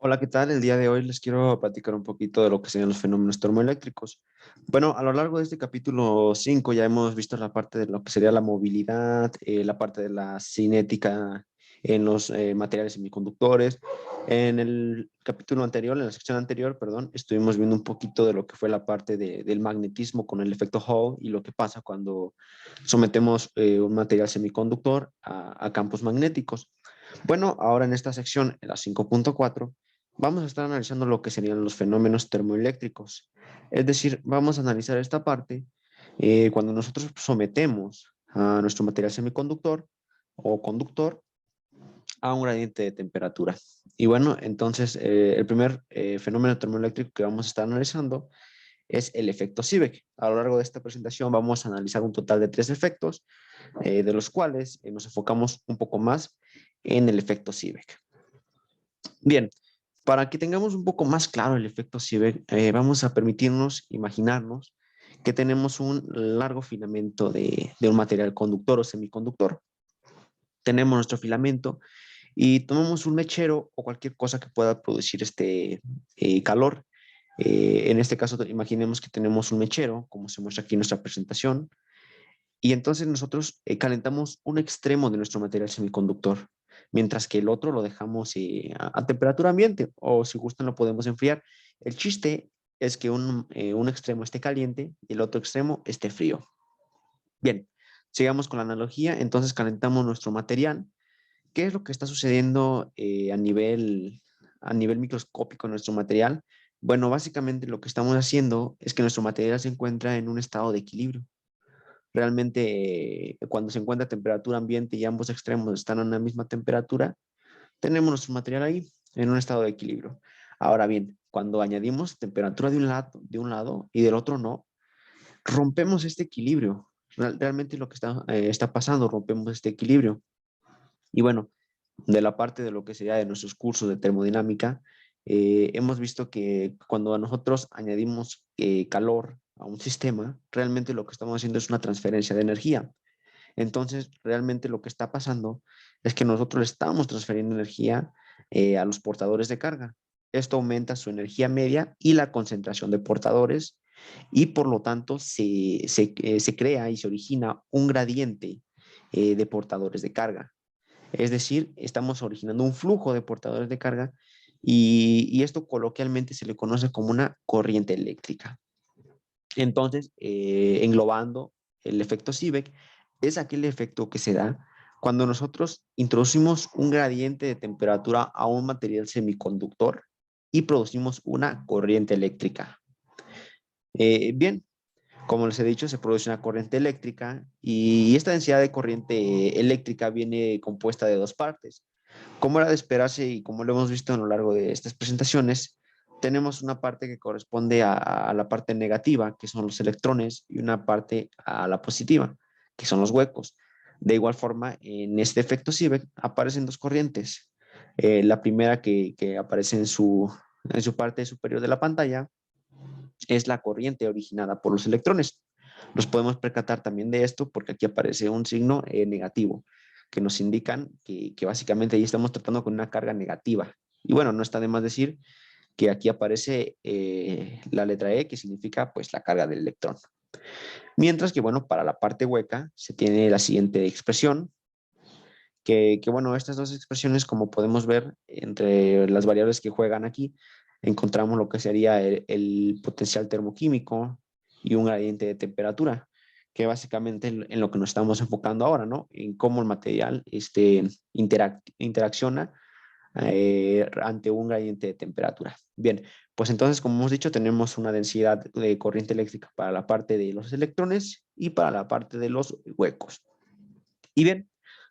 Hola, ¿qué tal? El día de hoy les quiero platicar un poquito de lo que serían los fenómenos termoeléctricos. Bueno, a lo largo de este capítulo 5 ya hemos visto la parte de lo que sería la movilidad, la parte de la cinética en los materiales semiconductores. En el capítulo anterior, en la sección anterior, perdón, estuvimos viendo un poquito de lo que fue la parte del magnetismo con el efecto Hall y lo que pasa cuando sometemos un material semiconductor a campos magnéticos. Bueno, ahora en esta sección, en la 5.4, vamos a estar analizando lo que serían los fenómenos termoeléctricos. Es decir, vamos a analizar esta parte cuando nosotros sometemos a nuestro material semiconductor o conductor a un gradiente de temperatura. Y bueno, entonces el primer fenómeno termoeléctrico que vamos a estar analizando es el efecto Seebeck. A lo largo de esta presentación vamos a analizar un total de 3 efectos, de los cuales nos enfocamos un poco más en el efecto Seebeck. Bien, para que tengamos un poco más claro el efecto Seebeck, vamos a permitirnos imaginarnos que tenemos un largo filamento de un material conductor o semiconductor. Tenemos nuestro filamento y tomamos un mechero o cualquier cosa que pueda producir este calor. En este caso, imaginemos que tenemos un mechero, como se muestra aquí en nuestra presentación, y entonces nosotros calentamos un extremo de nuestro material semiconductor, mientras que el otro lo dejamos a temperatura ambiente, o si gustan lo podemos enfriar. El chiste es que un extremo esté caliente y el otro extremo esté frío. Bien, sigamos con la analogía. Entonces calentamos nuestro material. ¿Qué es lo que está sucediendo a nivel microscópico en nuestro material? Bueno, básicamente lo que estamos haciendo es que nuestro material se encuentra en un estado de equilibrio. Realmente, cuando se encuentra a temperatura ambiente y ambos extremos están a la misma temperatura, tenemos nuestro material ahí en un estado de equilibrio. Ahora bien, cuando añadimos temperatura de un lado y del otro no, rompemos este equilibrio. Realmente lo que está pasando, rompemos este equilibrio. Y bueno, de la parte de lo que sería de nuestros cursos de termodinámica, hemos visto que cuando a nosotros añadimos calor a un sistema, realmente lo que estamos haciendo es una transferencia de energía. Entonces, realmente lo que está pasando es que nosotros estamos transfiriendo energía a los portadores de carga. Esto aumenta su energía media y la concentración de portadores y por lo tanto se crea y se origina un gradiente de portadores de carga. Es decir, estamos originando un flujo de portadores de carga y esto coloquialmente se le conoce como una corriente eléctrica. Entonces, englobando el efecto Seebeck, es aquel efecto que se da cuando nosotros introducimos un gradiente de temperatura a un material semiconductor y producimos una corriente eléctrica. Bien, como les he dicho, se produce una corriente eléctrica y esta densidad de corriente eléctrica viene compuesta de dos partes. Como era de esperarse y como lo hemos visto a lo largo de estas presentaciones, tenemos una parte que corresponde a la parte negativa, que son los electrones, y una parte a la positiva, que son los huecos. De igual forma, en este efecto Seebeck aparecen dos corrientes. La primera que aparece en su parte superior de la pantalla es la corriente originada por los electrones. Nos podemos percatar también de esto porque aquí aparece un signo negativo que nos indican que básicamente ahí estamos tratando con una carga negativa. Y bueno, no está de más decir que aquí aparece la letra E, que significa pues la carga del electrón. Mientras que bueno, para la parte hueca se tiene la siguiente expresión, que bueno, estas dos expresiones, como podemos ver, entre las variables que juegan aquí, encontramos lo que sería el potencial termoquímico y un gradiente de temperatura, que básicamente en lo que nos estamos enfocando ahora, ¿no? En cómo el material interacciona ante un gradiente de temperatura. Bien, pues entonces, como hemos dicho, tenemos una densidad de corriente eléctrica para la parte de los electrones y para la parte de los huecos. Y bien,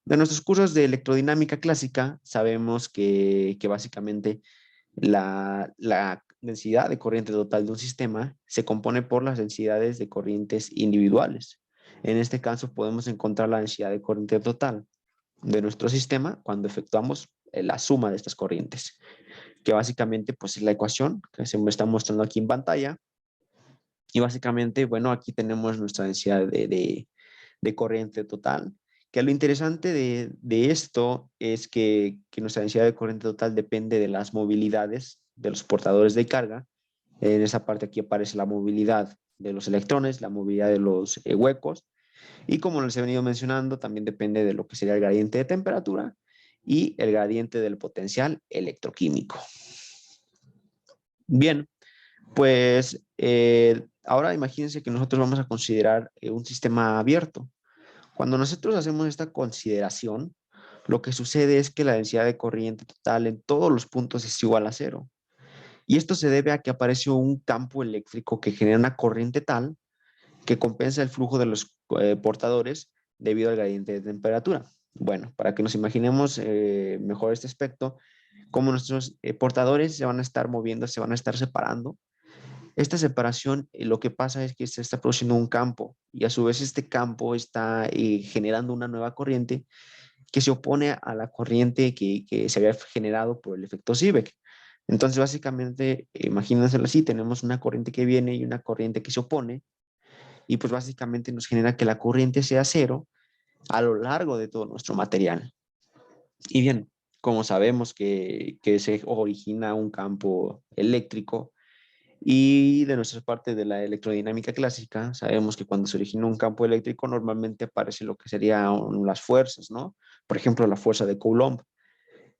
de nuestros cursos de electrodinámica clásica, sabemos que básicamente la densidad de corriente total de un sistema se compone por las densidades de corrientes individuales. En este caso, podemos encontrar la densidad de corriente total de nuestro sistema cuando efectuamos la suma de estas corrientes, que básicamente pues, es la ecuación que se me está mostrando aquí en pantalla. Y básicamente, bueno, aquí tenemos nuestra densidad de corriente total, que lo interesante de esto es que nuestra densidad de corriente total depende de las movilidades de los portadores de carga. En esa parte aquí aparece la movilidad de los electrones, la movilidad de los huecos, y como les he venido mencionando, también depende de lo que sería el gradiente de temperatura y el gradiente del potencial electroquímico. Bien, pues ahora imagínense que nosotros vamos a considerar un sistema abierto. Cuando nosotros hacemos esta consideración, lo que sucede es que la densidad de corriente total en todos los puntos es igual a cero. Y esto se debe a que aparece un campo eléctrico que genera una corriente tal que compensa el flujo de los portadores debido al gradiente de temperatura. Bueno, para que nos imaginemos mejor este aspecto, como nuestros portadores se van a estar moviendo, se van a estar separando. Esta separación, lo que pasa es que se está produciendo un campo y a su vez este campo está generando una nueva corriente que se opone a la corriente que se había generado por el efecto Seebeck. Entonces, básicamente, imagínenselo así, tenemos una corriente que viene y una corriente que se opone, y pues básicamente nos genera que la corriente sea cero a lo largo de todo nuestro material. Y bien, como sabemos que se origina un campo eléctrico, y de nuestra parte de la electrodinámica clásica, sabemos que cuando se origina un campo eléctrico normalmente aparece lo que serían las fuerzas, ¿no? Por ejemplo, la fuerza de Coulomb.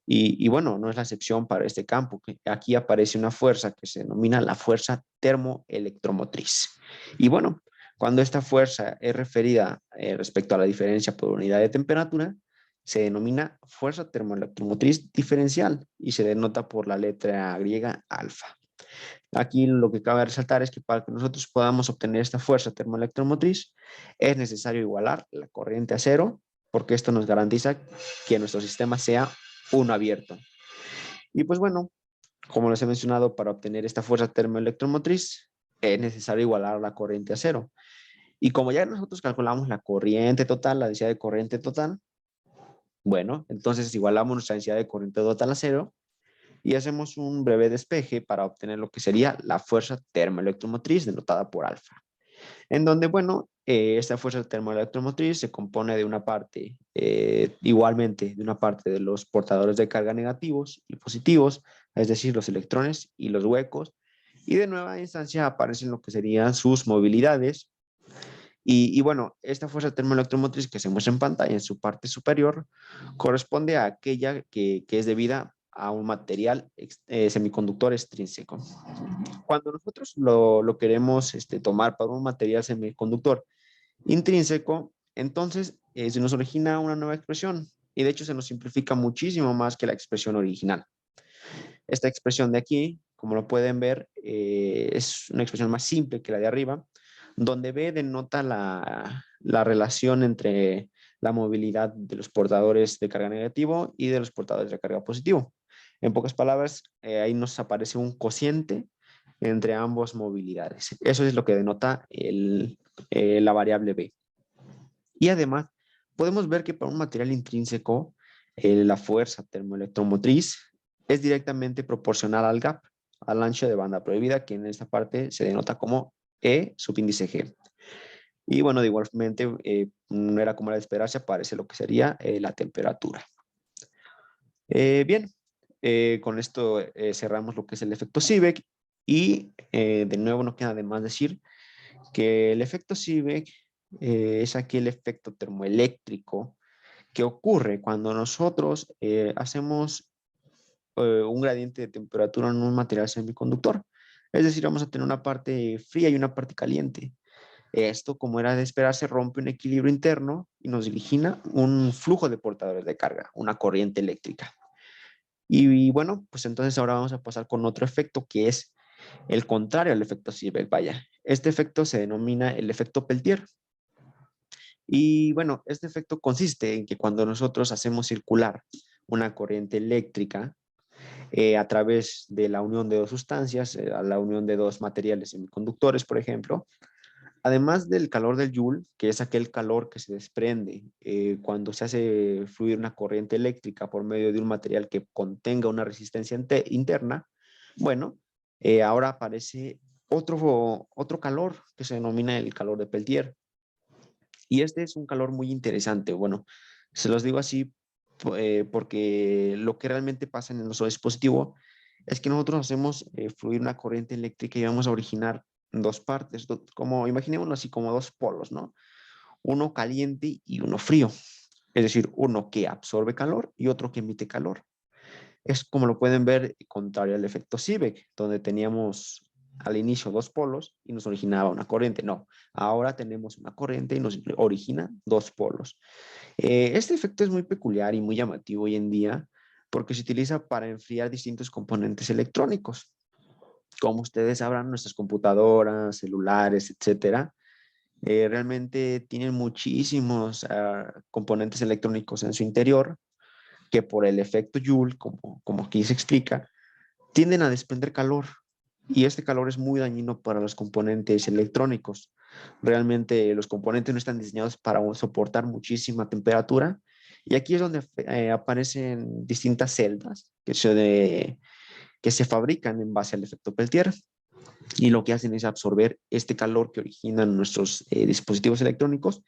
Y bueno, no es la excepción para este campo. Aquí aparece una fuerza que se denomina la fuerza termoelectromotriz. Y bueno, cuando esta fuerza es referida respecto a la diferencia por unidad de temperatura, se denomina fuerza termoelectromotriz diferencial y se denota por la letra griega alfa. Aquí lo que cabe resaltar es que para que nosotros podamos obtener esta fuerza termoelectromotriz es necesario igualar la corriente a cero, porque esto nos garantiza que nuestro sistema sea uno abierto. Y pues bueno, como les he mencionado, para obtener esta fuerza termoelectromotriz es necesario igualar la corriente a cero. Y como ya nosotros calculamos la corriente total, la densidad de corriente total, bueno, entonces igualamos nuestra densidad de corriente total a cero y hacemos un breve despeje para obtener lo que sería la fuerza termoelectromotriz denotada por alfa. En donde, bueno, esta fuerza termoelectromotriz se compone de una parte, igualmente, de una parte de los portadores de carga negativos y positivos, es decir, los electrones y los huecos, y de nueva instancia aparecen lo que serían sus movilidades. Y bueno, esta fuerza termoelectromotriz que se muestra en pantalla en su parte superior corresponde a aquella que es debida a un material semiconductor extrínseco. Cuando nosotros lo queremos tomar para un material semiconductor intrínseco, entonces se nos origina una nueva expresión y de hecho se nos simplifica muchísimo más que la expresión original. Esta expresión de aquí, como lo pueden ver, es una expresión más simple que la de arriba, donde B denota la relación entre la movilidad de los portadores de carga negativo y de los portadores de carga positivo. En pocas palabras, ahí nos aparece un cociente entre ambas movilidades. Eso es lo que denota la variable B. Y además, podemos ver que para un material intrínseco, la fuerza termoelectromotriz es directamente proporcional al gap, al ancho de banda prohibida, que en esta parte se denota como E subíndice G. Y bueno, de igualmente, no era como era de esperarse, aparece lo que sería la temperatura. Bien, con esto cerramos lo que es el efecto Seebeck y de nuevo no queda de más decir que el efecto Seebeck es aquel efecto termoeléctrico que ocurre cuando nosotros hacemos un gradiente de temperatura en un material semiconductor. Es decir, vamos a tener una parte fría y una parte caliente. Esto, como era de esperarse, rompe un equilibrio interno y nos origina un flujo de portadores de carga, una corriente eléctrica. Y bueno, pues entonces ahora vamos a pasar con otro efecto que es el contrario al efecto Seebeck. Vaya, este efecto se denomina el efecto Peltier. Y bueno, este efecto consiste en que cuando nosotros hacemos circular una corriente eléctrica a través de la unión de dos sustancias, a la unión de dos materiales semiconductores, por ejemplo, además del calor del Joule, que es aquel calor que se desprende cuando se hace fluir una corriente eléctrica por medio de un material que contenga una resistencia interna, bueno, ahora aparece otro calor que se denomina el calor de Peltier. Y este es un calor muy interesante. Bueno, se los digo así porque lo que realmente pasa en nuestro dispositivo es que nosotros hacemos fluir una corriente eléctrica y vamos a originar dos partes, como imaginémoslo así como dos polos, ¿no? Uno caliente y uno frío. Es decir, uno que absorbe calor y otro que emite calor. Es como lo pueden ver contrario al efecto Seebeck, donde teníamos al inicio dos polos y nos originaba una corriente. No, ahora tenemos una corriente y nos origina dos polos. Este efecto es muy peculiar y muy llamativo hoy en día porque se utiliza para enfriar distintos componentes electrónicos. Como ustedes sabrán, nuestras computadoras, celulares, etcétera, realmente tienen muchísimos componentes electrónicos en su interior que por el efecto Joule, como aquí se explica, tienden a desprender calor y este calor es muy dañino para los componentes electrónicos. Realmente los componentes no están diseñados para soportar muchísima temperatura y aquí es donde aparecen distintas celdas que se fabrican en base al efecto Peltier y lo que hacen es absorber este calor que originan nuestros dispositivos electrónicos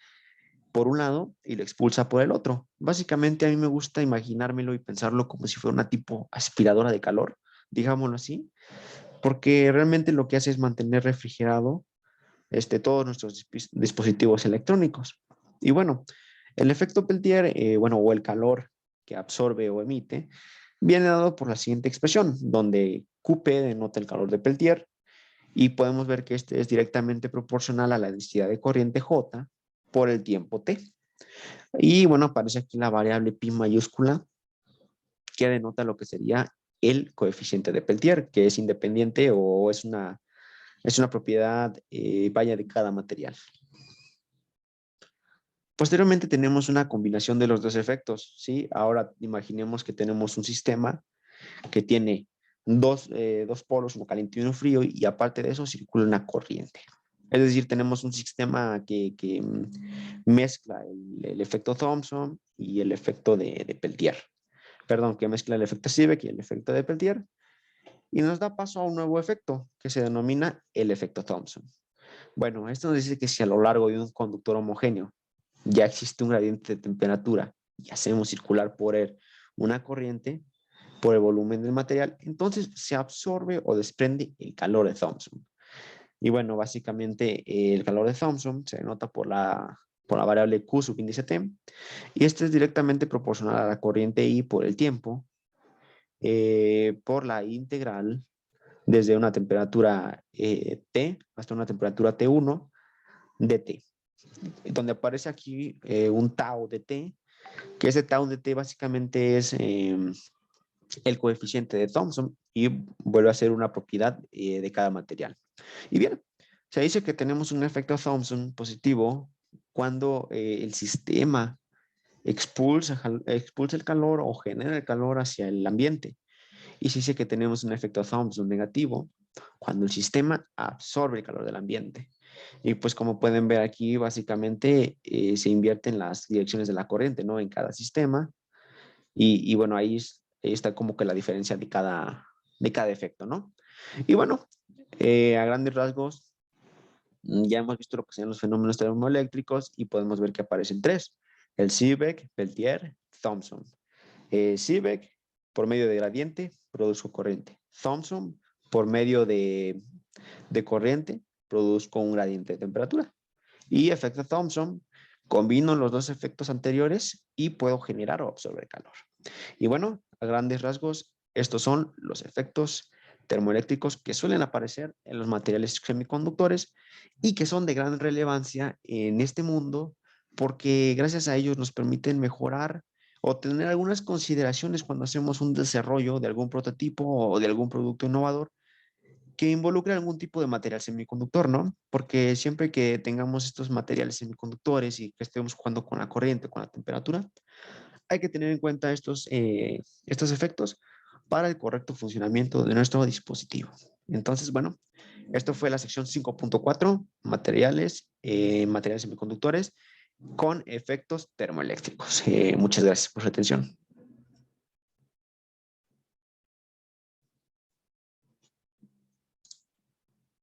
por un lado y lo expulsa por el otro. Básicamente a mí me gusta imaginármelo y pensarlo como si fuera una tipo aspiradora de calor, digámoslo así, porque realmente lo que hace es mantener refrigerado todos nuestros dispositivos electrónicos. Y bueno, el efecto Peltier, bueno, o el calor que absorbe o emite, viene dado por la siguiente expresión, donde QP denota el calor de Peltier y podemos ver que este es directamente proporcional a la densidad de corriente J por el tiempo T. Y bueno, aparece aquí la variable pi mayúscula que denota lo que sería el coeficiente de Peltier, que es independiente o es una propiedad, vaya, de cada material. Posteriormente tenemos una combinación de los dos efectos, ¿sí? Ahora imaginemos que tenemos un sistema que tiene dos polos, uno caliente y uno frío, y aparte de eso circula una corriente. Es decir, tenemos un sistema que mezcla el efecto Thomson y el efecto de Peltier. Perdón, que mezcla el efecto Seebeck y el efecto de Peltier y nos da paso a un nuevo efecto que se denomina el efecto Thomson. Bueno, esto nos dice que si a lo largo de un conductor homogéneo ya existe un gradiente de temperatura y hacemos circular por él una corriente por el volumen del material, entonces se absorbe o desprende el calor de Thomson. Y bueno, básicamente el calor de Thomson se denota por la variable Q subíndice T, y este es directamente proporcional a la corriente I por el tiempo, por la integral desde una temperatura T hasta una temperatura T1 de T, donde aparece aquí un tau de T, que ese tau de T básicamente es el coeficiente de Thomson y vuelve a ser una propiedad de cada material. Y bien, se dice que tenemos un efecto Thomson positivo cuando el sistema expulsa el calor o genera el calor hacia el ambiente. Y se dice que tenemos un efecto Thomson negativo cuando el sistema absorbe el calor del ambiente. Y pues como pueden ver aquí, básicamente se invierten las direcciones de la corriente, ¿no? En cada sistema. Y bueno, ahí está como que la diferencia de cada efecto, ¿no? Y bueno, a grandes rasgos, ya hemos visto lo que sean los fenómenos termoeléctricos y podemos ver que aparecen tres: el Seebeck, Peltier, Thomson. Seebeck, por medio de gradiente, produzco corriente. Thomson, por medio de corriente, produzco un gradiente de temperatura. Y efecto Thomson, combino los dos efectos anteriores y puedo generar o absorber calor. Y bueno, a grandes rasgos, estos son los efectos termoeléctricos que suelen aparecer en los materiales semiconductores y que son de gran relevancia en este mundo porque gracias a ellos nos permiten mejorar o tener algunas consideraciones cuando hacemos un desarrollo de algún prototipo o de algún producto innovador que involucre algún tipo de material semiconductor, ¿no? Porque siempre que tengamos estos materiales semiconductores y que estemos jugando con la corriente, con la temperatura, hay que tener en cuenta estos efectos para el correcto funcionamiento de nuestro dispositivo. Entonces, bueno, esto fue la sección 5.4, materiales semiconductores con efectos termoeléctricos. Muchas gracias por su atención.